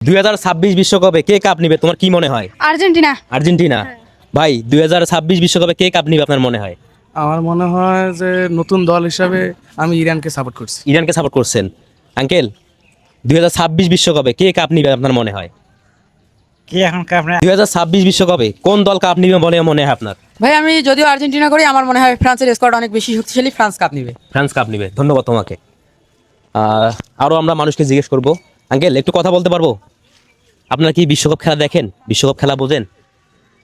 2026 বিশ্বকাপে কে কাপ নিবে তোমার কি মনে হয়? আর্জেন্টিনা। আর্জেন্টিনা। ভাই 2026 বিশ্বকাপে কে কাপ নিবে আপনার মনে হয়? আমার মনে হয় যে নতুন দল হিসাবে আমি ইরানকে সাপোর্ট করছি। ইরানকে সাপোর্ট করছেন। আঙ্কেল 2026 বিশ্বকাপে কে কাপ নিবে আপনার মনে হয়? কি এখন কাপ না 2026 বিশ্বকাপে কোন দল কাপ নিবে বলে মনে হয় আপনার? ভাই আমি যদিও আর্জেন্টিনা করি, আমার মনে হয় ফ্রান্সের স্কোয়াড অনেক বেশি শক্তিশালী, ফ্রান্স কাপ নিবে। ফ্রান্স কাপ নিবে। ধন্যবাদ তোমাকে। আরও আমরা মানুষকে জিজ্ঞেস করব, আঙ্কেল একটু কথা বলতে পারবো? আপনারা কি বিশ্বকাপ খেলা দেখেন? বিশ্বকাপ খেলা বোঝেন?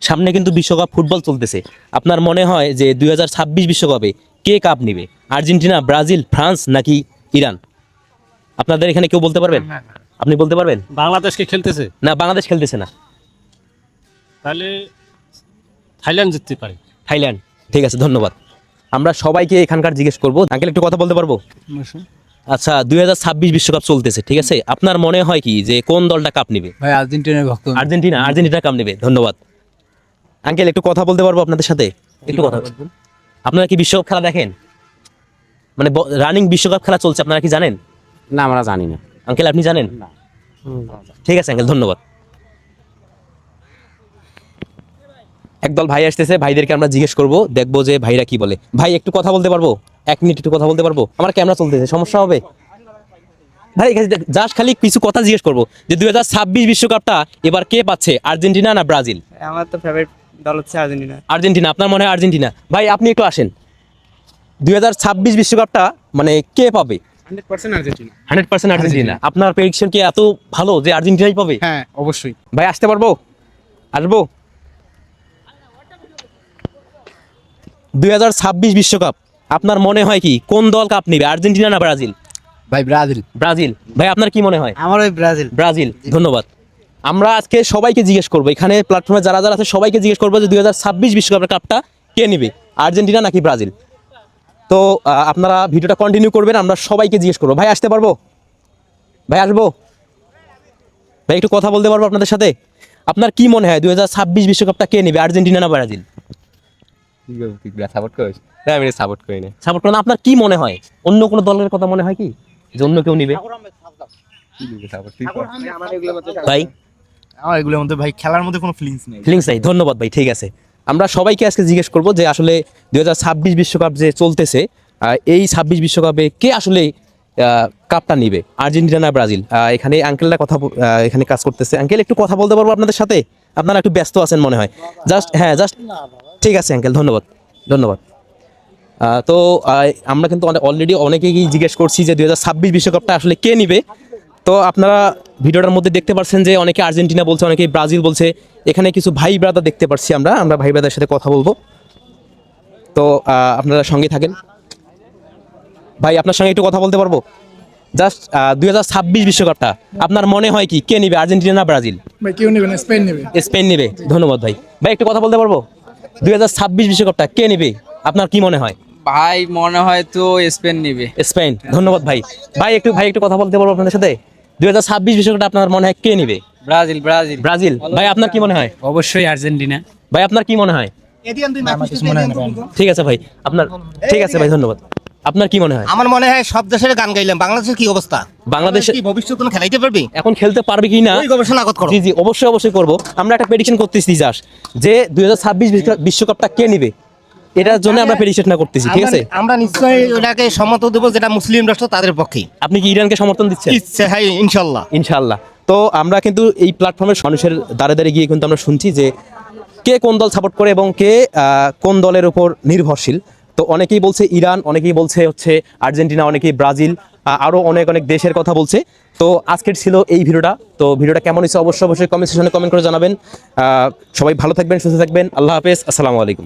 সামনে কিন্তু বিশ্বকাপ ফুটবল চলতেছে। আপনার মনে হয় যে 2026 বিশ্বকাপে কে কাপ নিবে? আর্জেন্টিনা, ব্রাজিল, ফ্রান্স নাকি ইরান? আপনাদের এখানে কেউ বলতে পারবেন? আপনি বলতে পারবেন? বাংলাদেশকে খেলতেছে না, বাংলাদেশ খেলতেছে না। তাহলে থাইল্যান্ড জিততে পারে। থাইল্যান্ড। ঠিক আছে, ধন্যবাদ। আমরা সবাইকে এখানকার জিজ্ঞেস করবো। আঙ্কেল একটু কথা বলতে পারবো? আচ্ছা, 2026 বিশ্বকাপ চলতেছে, ঠিক আছে? আপনার মনে হয় কি যে কোন দলটা কাপ নিবে? ভাই আর্জেন্টিনার ভক্ত। আর্জেন্টিনা কাপ নেবে। ধন্যবাদ। আঙ্কেল একটু কথা বলতে পারবো আপনাদের সাথে? একটু কথা বলবেন? আপনারা কি বিশ্বকাপ খেলা দেখেন? মানে রানিং বিশ্বকাপ খেলা চলছে, আপনারা কি জানেন? না আমরা জানি না। আঙ্কেল আপনি জানেন? ঠিক আছে আঙ্কেল, ধন্যবাদ। একদল ভাই আসতেছে, ভাইদেরকে আমরা জিজ্ঞেস করব, দেখবো যে ভাইরা কি বলে। ভাই একটু কথা বলতে পারবো? 1 মিনিট একটু কথা বলতে পারবো? আমার ক্যামেরা চলতেছে, সমস্যা হবে? ভাই জাস্ট খালি কিছু কথা জিজ্ঞেস করবো যে 2026 বিশ্বকাপটা এবার কে পাচ্ছে, আর্জেন্টিনা না ব্রাজিল? আমার তো ফেভারিট দল হচ্ছে আর্জেন্টিনা। আর্জেন্টিনা। আপনার মনে হয় আর্জেন্টিনা? ভাই আপনি একটু আসেন। 2026 বিশ্বকাপটা মানে কে পাবে? 100% আর্জেন্টিনা। 100% আর্জেন্টিনা। আপনার প্রেডিকশন কি এত ভালো যে আর্জেন্টিনাই পাবে? হ্যাঁ অবশ্যই। ভাই আসতে পারবো? আসবো? 2026 বিশ্বকাপ আপনার মনে হয় কি কোন দল কাপ নেবে, আর্জেন্টিনা না ব্রাজিল? ভাই ব্রাজিল। ব্রাজিল। ভাই আপনার কি মনে হয়? আমার ওই ব্রাজিল। ব্রাজিল। ধন্যবাদ। আমরা আজকে সবাইকে জিজ্ঞেস করবো, এখানে প্ল্যাটফর্মে যারা যারা আছে সবাইকে জিজ্ঞেস করবো যে 2026 বিশ্বকাপের কাপটা কে নেবে, আর্জেন্টিনা নাকি ব্রাজিল? তো আপনারা ভিডিওটা কন্টিনিউ করবেন, আমরা সবাইকে জিজ্ঞেস করবো। ভাই আসতে পারবো? ভাই আসবো? ভাই একটু কথা বলতে পারবো আপনাদের সাথে? আপনার কি মনে হয় 2026 বিশ্বকাপটা কে নেবে, আর্জেন্টিনা না ব্রাজিল? সাপোর্ট করিস? আমি সাপোর্ট করি না। সাপোর্ট করেন? আপনার কি মনে হয় অন্য কোনো দলের কথা মনে হয় কি যে অন্য কেউ নিবে? ভাই আমার এগুলোর মধ্যে ভাই খেলার মধ্যে কোনো ফিলিংস নেই। ফিলিংস নাই। ধন্যবাদ ভাই, ঠিক আছে। আমরা সবাইকে আজকে জিজ্ঞেস করবো যে আসলে 2026 বিশ্বকাপ যে চলতেছে, এই 26 বিশ্বকাপে কে আসলে কাপটা নিবে, আর্জেন্টিনা না ব্রাজিল? এখানে আঙ্কেলরা এখানে কাজ করতেছে। আঙ্কেল একটু কথা বলতে পারবো আপনাদের সাথে? আপনারা একটু ব্যস্ত আছেন মনে হয়। জাস্ট ঠিক আছে আঙ্কেল, ধন্যবাদ। তো আমরা কিন্তু অলরেডি অনেকেই জিজ্ঞেস করছি যে 2026 বিশ্বকাপটা আসলে কে নিবে। তো আপনারা ভিডিওটার মধ্যে দেখতে পাচ্ছেন যে অনেকে আর্জেন্টিনা বলছে, অনেকে ব্রাজিল বলছে। এখানে কিছু ভাই ব্রাদার দেখতে পাচ্ছি, আমরা ভাই ব্রাদার সাথে কথা বলবো। তো আপনারা সঙ্গে থাকেন। ভাই আপনার সঙ্গে একটু কথা বলতে পারবো? জাস্ট 2026 বিশ্বকাপটা আপনার মনে হয় কি কে নিবে, আর্জেন্টিনা না ব্রাজিল? ভাই কেউ নেবে না, স্পেন নেবে। স্পেন নেবে। ধন্যবাদ ভাই। ভাই একটু কথা বলতে পারবো? 2026 বিশ্বকাপটা কে নেবে আপনার কি মনে হয়? ভাই মনে হয় তো স্পেন নিবে। স্পেন। ধন্যবাদ ভাই। ভাই একটু কথা বলতে পারবো আপনাদের সাথে? 2026 বিশ্বকাপটা আপনার মনে হয় কে নিবে? ব্রাজিল। ব্রাজিল। ভাই আপনার কি মনে হয়? অবশ্যই আর্জেন্টিনা। ভাই আপনার কি মনে হয়? ঠিক আছে ভাই, ঠিক আছে ভাই, ধন্যবাদ। আপনার কি মনে হয়? আমার মনে হয় সব দেশের গান গাইলাম, বাংলাদেশের কি অবস্থা? বাংলাদেশে কি ভবিষ্যৎ কোনো খেলাইতে পারবি? এখন খেলতে পারবে কি না ওই গবেষণা করো। জি অবশ্যই করব। আমরা একটা প্রেডিকশন করতেছি যে 2026 বিশ্বকাপটা কে নিবে, এটার জন্য আমরা প্রেডিকশন করতেছি, ঠিক আছে? আমরা নিশ্চয়ই ওটাকে সম্মত দেব যেটা মুসলিম রাষ্ট্র তাদের পক্ষে। আপনি কি ইরানকে সমর্থন দিচ্ছেন? ইচ্ছে হয় ইনশাল্লাহ। তো আমরা কিন্তু এই প্ল্যাটফর্মের মানুষের দ্বারে গিয়ে কিন্তু আমরা শুনছি যে কে কোন দল সাপোর্ট করে এবং কে কোন দলের উপর নির্ভরশীল। তো অনেকেই বলছে ইরান, অনেকেই বলছে হচ্ছে আর্জেন্টিনা, অনেকেই ব্রাজিল, আরও অনেক দেশের কথা বলছে। তো আজকের ছিল এই ভিডিওটা। তো ভিডিওটা কেমন হয়েছে অবশ্যই কমেন্ট সেকশনে কমেন্ট করে জানাবেন। সবাই ভালো থাকবেন, সুস্থ থাকবেন। আল্লাহ হাফেজ, আসসালামু আলাইকুম।